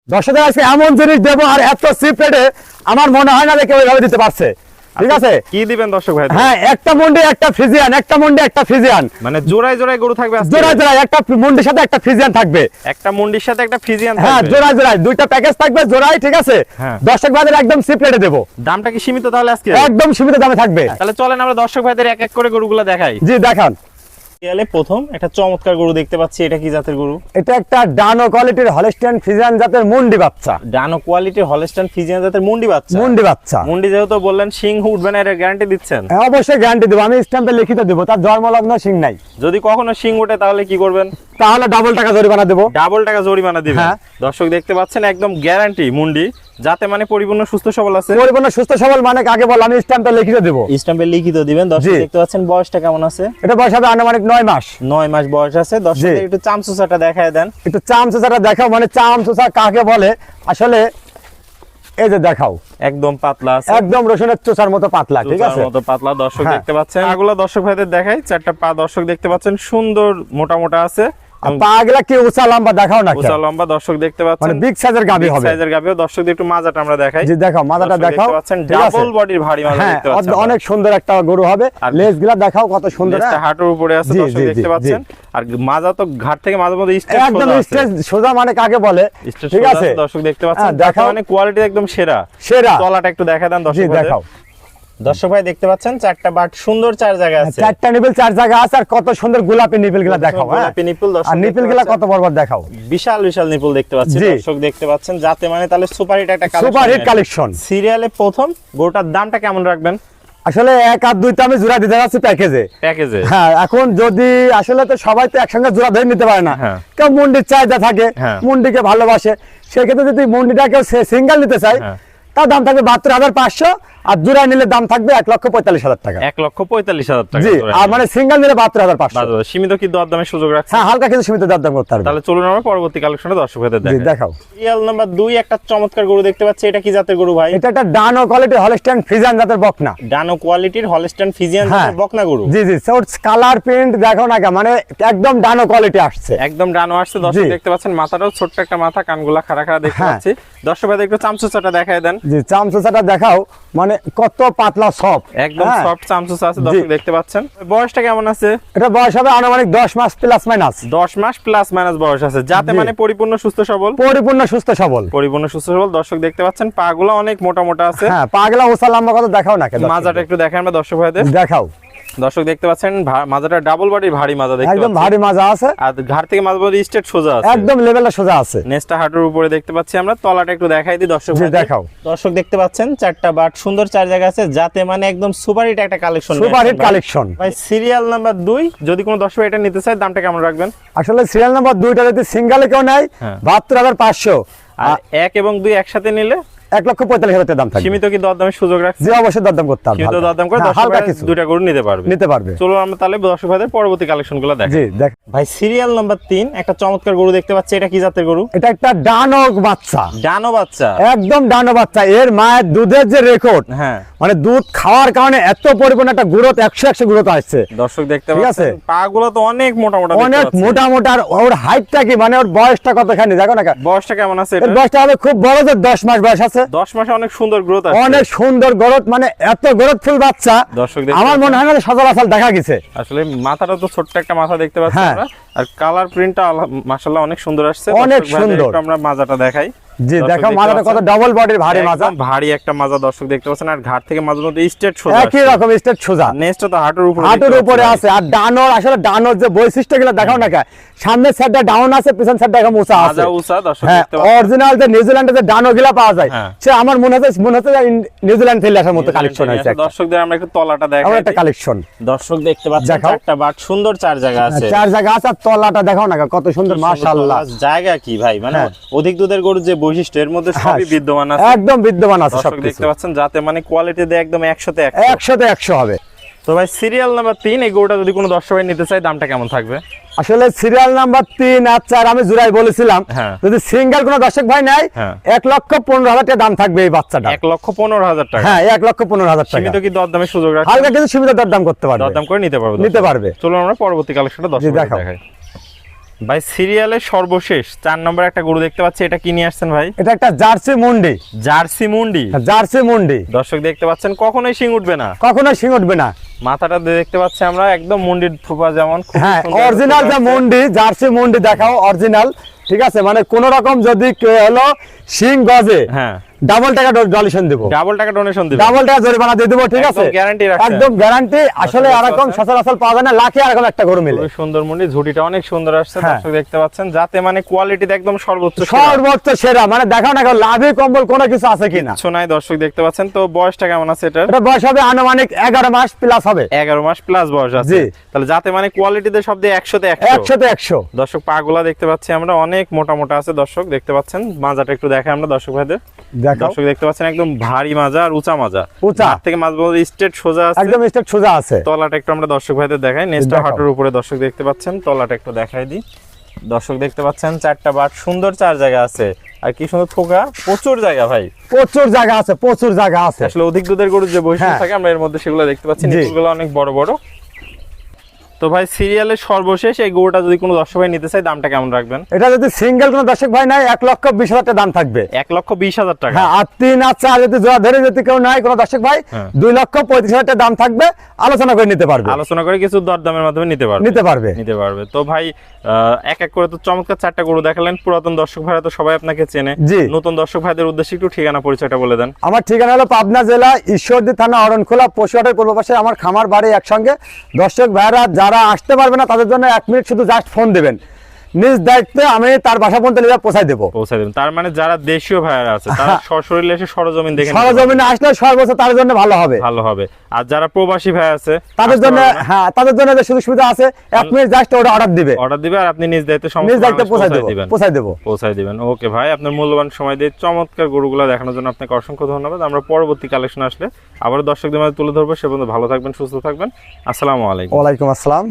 দর্শকদের আজকে এমন জিনিস দেবো আর এত চিপ রেটে আমার মনে হয় না যে কেউ এভাবে দিতে পারছে। ঠিক আছে, কি দিবেন দর্শক ভাই? হ্যাঁ, একটা মুন্ডি একটা ফ্রিজিয়ান, একটা মুন্ডি একটা ফ্রিজিয়ান, মানে জোড়ায় জোড়ায় গরু থাকবে আজকে? জোড়ায় জোড়ায় একটা মুন্ডির সাথে একটা ফ্রিজিয়ান থাকবে। একটা মুন্ডির সাথে একটা ফ্রিজিয়ান হ্যাঁ, থাকবে? জোড়ায় জোড়ায় দুইটা প্যাকেজ থাকবে জোড়ায়। ঠিক আছে, হ্যাঁ। দর্শক ভাইদের একদম চিপ রেটে দেবো। দামটা কি সীমিত তাহলে আজকে? একদম সীমিত দামে থাকবে। তাহলে চলেন আমরা দর্শক ভাইদের এক এক করে গরুগুলো দেখাই। জি দেখান। সিরিয়ালে প্রথম একটা চমৎকার গরু দেখতে পাচ্ছি, এটা কি জাতের গরু? এটা একটা ডানো কোয়ালিটির হলস্টাইন ফ্রিজিয়ান জাতের মুন্ডি বাচ্চা। ডানো কোয়ালিটির হলস্টাইন ফ্রিজিয়ান জাতের মুন্ডি বাচ্চা। মুন্ডি বাচ্চা, মুন্ডি যেহেতু বললেন সিং উঠবে না, এর গ্যারান্টি দিচ্ছেন? হ্যাঁ, অবশ্যই গ্যারান্টি দেবো, আমি স্ট্যাম্পে লিখিত দেবো, তার জন্মলগ্ন সিং নাই। যদি কখনো সিং ওঠে তাহলে কি করবেন? তাহলে ডাবল টাকা জরিমানা দেবো। ডাবল টাকা জরিমানা দিবেন? হ্যাঁ। দর্শক দেখতে পাচ্ছেন একদম গ্যারান্টি মুন্ডি, যাতে মানে পরিপূর্ণ সুস্থ সবল আছে। পরিপূর্ণ সুস্থ সবল মানে কাকে বল, আমি স্ট্যাম্পে লিখিত দেবো। স্ট্যাম্পে লিখিত দিবেন। দর্শক জি। দেখতে পাচ্ছেন বয়সটা কেমন আছে? এটা বয়স হবে আনুমানিক 9 মাস। 9 মাস বয়স আছে। দর্শক জি। একটু চামচুচাটা দেখায় দেন। একটু চামচুচাটা দেখাও, মানে চামচুচা কাকে বলে আসলে, এই যে দেখাও, একদম পাতলা আছে, একদম রসুনের চোষার মতো পাতলা। ঠিক আছে, চোচার মতো পাতলা। দর্শক হ্যাঁ। দেখতে পাচ্ছেন পাগুলা দর্শক ভাইদের দেখাই, চারটা পা দর্শক দেখতে পাচ্ছেন সুন্দর মোটা মোটা আছে। আর পাগুলা কি উঁচা লম্বা দেখাও না, উঁচা লম্বা দর্শক দেখতে মানে পাচ্ছেন, বিগ সাইজের গাবি হবে। সাইজের গাবিও। দর্শক একটু মাজাটা আমরা দেখাই। জি দেখাও, মাথাটা দর্শক দেখাও। দেখতে পাচ্ছেন ঠিক আছে? ডাবল বডির ভারী মাজা হ্যাঁ, দেখতে পাচ্ছেন। অনেক সুন্দর একটা গরু হবে। আর লেজগুলা দেখাও কত সুন্দর। লেজটা হাঁটুর উপরে আছে জি, দর্শক জি, দেখতে জি, পাচ্ছেন। জি। আর মাজা তো ঘাট থেকে মাঝে মধ্যে স্ট্রেট একদম সোজা আছে। স্ট্রেট সোজা মানে কাকে বলে। স্ট্রেট ঠিক সোজা আছে, আছে দর্শক দেখতে পাচ্ছেন। হ্যাঁ, দেখাও দেখাও। মানে কোয়ালিটি একদম সেরা। সেরা। তলাটা একটু দেখা দেন জি দর্শক ভাইদের। দেখাও। দর্শক ভাই দেখতে পাচ্ছেন চারটা বাট সুন্দর চার জায়গা আছে। চারটা নিপল চার জায়গা আছে, আর কত সুন্দর গোলাপি নিপল গুলা দেখাও। হ্যাঁ, গোলাপি নিপল দর্শক আর নিপল দেখতে গুলা পাচ্ছেন। কত বড় বড় দেখাও। বিশাল বিশাল নিপল দেখতে পাচ্ছেন জি। দর্শক দেখতে পাচ্ছেন, যাতে মানে তাহলে সুপার হিট একটা সুপার হিট কালেকশন। সিরিয়ালে প্রথম গরুটার দামটা কেমন রাখবেন? আসলে এক আর দুইটা আমি জোড়া দিতে যাচ্ছি প্যাকেজে। প্যাকেজে? হ্যাঁ, এখন যদি আসলে তো সবাই তো একসঙ্গে জোড়া ধরে নিতে পারে না। হ্যাঁ। কেউ মুন্ডির চাহিদা থাকে, হ্যাঁ। মুন্ডিকে ভালোবাসে, সেক্ষেত্রে যদি মুন্ডিটা কেউ সিঙ্গেল নিতে চায়, হ্যাঁ। তার দাম থাকবে 72,500, আর জোড়া নিলে দাম থাকবে 1,45,000 টাকা। 1,45,000 টাকা। জি, আর মানে সিঙ্গেল নিলে 72,500। বাজারে সীমিত কি দরদামের সুযোগ রাখছে? হ্যাঁ, হালকা কিছু সীমিত দাম করতে পারবে। তাহলে চলুন আমরা পরবর্তী কালেকশনে দর্শক ভাইদের জি দেখাই। দেখাও। সিরিয়াল নাম্বার 2 একটা চমৎকার গরু দেখতে পাচ্ছি, এটা কি জাতের গরু ভাই? এটা একটা ডানো কোয়ালিটির হলস্টাইন ফ্রিজিয়ান জাতের বকনা। ডানো কোয়ালিটির হলস্টাইন ফ্রিজিয়ান হ্যাঁ। জাতের বকনা গরু। জি জি, কালার প্রিন্ট দেখো না, মানে একদম ডানো কোয়ালিটি আসছে। একদম ডানো আসছে দর্শক জি। দেখতে পাচ্ছেন, মাথাটাও ছোট্ট একটা মাথা, কানগুলা খাড়া খাড়া দেখতে হ্যাঁ। পাচ্ছি। দর্শক ভাইদের একটু চামচুচাটা দেখায় দেন। জি, চামচুচাটা দেখাও, মানে কত পাতলা সফট। একদম সফট চামচুচা আছে দর্শক দেখতে পাচ্ছেন। বয়সটা কেমন আছে? এটা বয়স হবে আনুমানিক 10 মাস প্লাস মাইনাস। 10 মাস প্লাস মাইনাস বয়স আছে, যাতে জি। মানে পরিপূর্ণ সুস্থ সবল। পরিপূর্ণ সুস্থ সবল। পরিপূর্ণ সুস্থ সবল দর্শক দেখতে পাচ্ছেন, পাগুলো অনেক মোটা মোটা আছে। হ্যাঁ, পাগলা উঁচা লম্বা কত দেখাও না। মাজাটা একটু দেখেন আমরা দর্শক ভাইদের। দেখাও, দর্শক দেখতে পাচ্ছেন মাজাটা ডাবল বডির ভারী মাজা দেখতে একদম পাচ্ছেন। ভারী মাজা আছে, আর ঘাট থেকে মাঝ বডি স্ট্রেট সোজা আছে, একদম লেভেলে সোজা আছে। নেসটা হাঁটুর উপরে দেখতে পাচ্ছি আমরা। তলাটা একটু দেখাই দিই দর্শক জি ভাইদের। দেখাও। দর্শক দেখতে পাচ্ছেন চারটা বাট সুন্দর চার জায়গা আছে, যাতে মানে একদম সুপার হিট একটা কালেকশন। Super hit collection. ভাই সিরিয়াল নাম্বার 2 যদি কোনো দর্শক এটা নিতে চায় দামটা কেমন রাখবেন? আসলে সিরিয়াল নাম্বার 2টা যদি সিঙ্গেলে কেউ নেয়, হ্যাঁ। 72,500, আর 1 এবং 2 একসাথে নিলে 1,45,000 দাম থাকবে। সীমিত কি দরদামের সুযোগ রাখছে? জি, অবশ্যই দরদাম করতে হবে। সীমিত দরদাম করে হ্যাঁ, দর্শক হালকা ভাইরা কিছু দুইটা গরু নিতে পারবে। নিতে পারবে। চলো আমরা তাহলে দর্শক ভাইদের পরবর্তী কালেকশনগুলো দেখাই। জি দেখ, ভাই সিরিয়াল নাম্বার 3 একটা চমৎকার গরু দেখতে পাচ্ছি, এটা কি জাতের গরু? এটা একটা ডানো বাচ্চা, ডানো বাচ্চা? একদম ডানো বাচ্চা। এর মায়ের দুধের যে রেকর্ড, হ্যাঁ। মানে দুধ খাওয়ার কারণে এত পরিমাণ একটা গ্রোথ, 100 গ্রোথ আসছে। দর্শক দেখতে ঠিক আছে। পাচ্ছেন পাগুলো তো অনেক মোটা মোটা অনেক মোটা মোটা। আর ওর হাইটটা কি, মানে ওর বয়সটা কতখানি দেখো না। বয়সটা কেমন আছে এর এটা? বয়সটা হবে খুব বড়, যে 10 মাস বয়স আছে। 10 মাসে অনেক সুন্দর গ্রোথ আছে। অনেক সুন্দর গ্রোথ, মানে এত গ্রোথফুল বাচ্চা দর্শক দেখতে আমার মনে হয় না সচরাচর দেখা গেছে। আসলে মাথাটা তো ছোট্ট একটা মাথা দেখতে পাচ্ছি হ্যাঁ। আমরা। আর কালার প্রিন্টটা মাশাআল্লাহ অনেক সুন্দর আসছে। অনেক দর্শক ভাইদের সুন্দর। একটু আমরা মাজাটা দেখাই। জি দর্শক দেখো, দেখতে মাজাটা কত পাচ্ছেন। ডাবল বডির ভারী মাজা, একদম ভারী একটা মাজা দর্শক দেখতে পাচ্ছেন। আর ঘাট থেকে মাঝে মধ্যে স্ট্রেট সোজা একই রকম স্টেট সোজা, নেক্সটটা তো হাঁটুর উপরে হাঁটুর দেখতে উপরে পাচ্ছি। আছে। আর ডানোর, আসলে ডানোর যে বৈশিষ্ট্যগুলো দেখাও না, সামনের সাইডটা ডাউন আছে, পিছন সাইডটা এরকম উঁচা আছে। মাজা উঁচা দর্শক হ্যাঁ, দেখতে পাচ্ছেন। অরিজিনাল যে নিউজিল্যান্ডে যে ডানো গুলা পাওয়া যায়, হ্যাঁ। সে আমার মনে হচ্ছে যে নিউজিল্যান্ড থেকে আসার মতো কালেকশন হয়েছে। দর্শকদের আমরা একটু তলাটা আমার দেখাই একটা দিই। কালেকশন দর্শক দেখতে পাচ্ছেন দেখাও। চারটা বাট সুন্দর চার জায়গা আছে। চার জায়গা আছে, আর তলাটা দেখাও না কত সুন্দর, মাশাআল্লাহ। জায়গা কি ভাই, মানে হ্যাঁ। অধিক দুধের গরুর যে বৈশিষ্ট্য এর মধ্যে সবই বিদ্যমান আছে। একদম বিদ্যমান আছে দর্শক সবকিছু, দেখতে পাচ্ছেন, যাতে মানে কোয়ালিটি দিয়ে একদম 100তে 100। 100তে 100 হবে। তো ভাই সিরিয়াল নাম্বার 3 এই গরুটা যদি কোনো দর্শক ভাই নিতে চায় দামটা কেমন থাকবে? আসলে সিরিয়াল নাম্বার 3 আর 4 আমি জোড়াই বলেছিলাম, হ্যাঁ। যদি সিঙ্গেল কোনো দর্শক ভাই নেয়, হ্যাঁ। 1,15,000 টাকা দাম থাকবে এই বাচ্চাটা। 1,15,000 টাকা? হ্যাঁ, 1,15,000 টাকা। সীমিত কি দরদামের সুযোগ রাখছে? হালকা কিছু সীমিত দরদাম করতে পারবে। দরদাম করে নিতে পারবে? নিতে পারবে। চলুন আমরা পরবর্তী কালেকশনটা দর্শক জি, দেখাও। দেখাই। ভাই সিরিয়ালের সর্বশেষ 4 নম্বর একটা গরু দেখতে পাচ্ছি, এটা কি নিয়ে আসছেন ভাই? এটা একটা জার্সি মুন্ডি। জার্সি মুন্ডি। জার্সি মুন্ডি দর্শক দেখতে পাচ্ছেন কখনোই শিং উঠবে না, কখনো শিং উঠবে না। মাথাটা দেখতে পাচ্ছি আমরা একদম মুন্ডির থোপা যেমন, খুব হ্যাঁ সুন্দর অরিজিনাল থোপা যে আছে। মুন্ডি, জার্সি মুন্ডি দেখাও অরিজিনাল, ঠিক আছে? মানে কোন রকম যদি হলো শিং গজে, হ্যাঁ ডাবল টাকা ডনেশন দেবো, ডাবল টাকা ডোনেশন দিবেন, ডাবল টাকা জরিমানা দিয়ে দেবো, ঠিক আছে? একদম গ্যারান্টি রাখছেন, একদম গ্যারান্টি। আসলে দেখতে এরকম পাচ্ছেন? সচরাচর পাওয়া যায় না, লাখে এরকম একটা গরু মিলে। খুবই সুন্দর মুন্ডি, ঝুটিটা অনেক সুন্দর আসছে। হ্যাঁ। দর্শক দেখতে পাচ্ছেন যাতে মানে কোয়ালিটিতে একদম সর্বোচ্চ সেরা। সর্বোচ্চ সেরা, মানে দেখাও না লাভে কম্বল কোনো কিছু আছে কিনা। কিছু নাই। দর্শক দেখতে পাচ্ছেন তো বয়সটা কেমন আছে এটার? এটা বয়স হবে আনুমানিক 11 মাস প্লাস হবে। 11 মাস প্লাস বয়স আছে। জি। তাহলে যাতে মানে কোয়ালিটিতে সব দিয়ে 100 তে 100। 100 তে 100। দর্শক পাগুলা দেখতে পাচ্ছি আমরা অনেক মোটা মোটা আছে। দর্শক দেখতে পাচ্ছেন মাজাটা একটু দেখাই আমরা দর্শক ভাইদের। দেখাও। দর্শক দেখতে পাচ্ছেন একদম ভারী মাজা আর উঁচা মাজা, উঁচা। হাত থেকে মাছ বলতে স্ট্রেট সোজা আছে, একদম স্টেট সোজা আছে। তলাটা একটু আমরা দর্শক ভাইদের দেখাই, নেস্টা দেখাও। হাঁটুর উপরে দর্শক দেখতে পাচ্ছেন, তলাটা একটু দেখাই দিই। দর্শক দেখতে পাচ্ছেন 4টা বাট, সুন্দর 4 জায়গা আছে, আর কি সুন্দর থোকা, প্রচুর জায়গা ভাই, প্রচুর জায়গা আছে, প্রচুর জায়গা আছে। আসলে অধিক দুধের গরুর যে বৈশিষ্ট্য হ্যাঁ। থাকে আমরা এর মধ্যে সেগুলো দেখতে পাচ্ছি, জি। নিপুলগুলো অনেক বড় বড়। তো ভাই সিরিয়ালের সর্বশেষ এই গরুটা যদি কোনো দর্শক ভাই নিতে চাই দামটা কেমন রাখবেন? এটা যদি সিঙ্গেল কোনো দর্শক ভাই নাই 1,20,000 টাকা দাম থাকবে। 1,20,000 টাকা। হ্যাঁ, আর 3 আর 4 যদি জোড়া ধরে যদি কেউ নাই কোনো দর্শক ভাই, হ্যাঁ। 2,35,000 টাকা দাম থাকবে, আলোচনা করে নিতে পারবে। আলোচনা করে কিছু দরদামের মাধ্যমে নিতে পারবে। নিতে পারবে। তো ভাই এক এক করে তো চমৎকার 4টা গরু দেখালেন। পুরাতন দর্শক ভাইরা তো সবাই আপনাকে চেনে, জি। নতুন দর্শক ভাইদের উদ্দেশ্যে একটু ঠিকানা পরিচয়টা বলে দেন। আমার ঠিকানা হলো পাবনা জেলা ঈশ্বরদী থানা অরণখোলা পশুহাটের পূর্ব পাশে আমার খামার বাড়ি একসঙ্গে। দর্শক ভাইরা যারা আসতে পারবে না তাদের জন্য 1 মিনিট শুধু জাস্ট ফোন দিবেন, নিজ দায়িত্বে আমি তার বাসা পর্যন্ত নিয়ে পৌঁছাই দেবো। পৌঁছে দেবেন। তার মানে যারা দেশীয় ভাইরা আছে তারা সশরীরে এসে সরজমিন দেখে নিতে সরজমিনে আসলে সর্বোচ্চ তার জন্য ভালো হবে। ভালো হবে। আর যারা প্রবাসী ভাই আছে তাদের জন্য, হ্যাঁ তাদের জন্য যে সুযোগ সুবিধা আছে, 1 মিনিট জাস্ট ওটা অর্ডার দিবে, অর্ডার দিবে আর আপনি নিজ দায়িত্বে সমস্ত নিজ দায়িত্বে বাংলাদেশ পৌঁছাই দেবো। পৌঁছায় দিবেন। ওকে ভাই, আপনার মূল্যবান সময় দিয়ে চমৎকার গরুগুলো দেখানোর জন্য আপনাকে অসংখ্য ধন্যবাদ। আমরা পরবর্তী কালেকশন আসলে আবার দর্শকদের মাঝে তুলে ধরবো। সে পর্যন্ত ভালো থাকবেন, সুস্থ থাকবেন। আসসালামু আলাইকুম। ওয়ালাইকুম আসসালাম।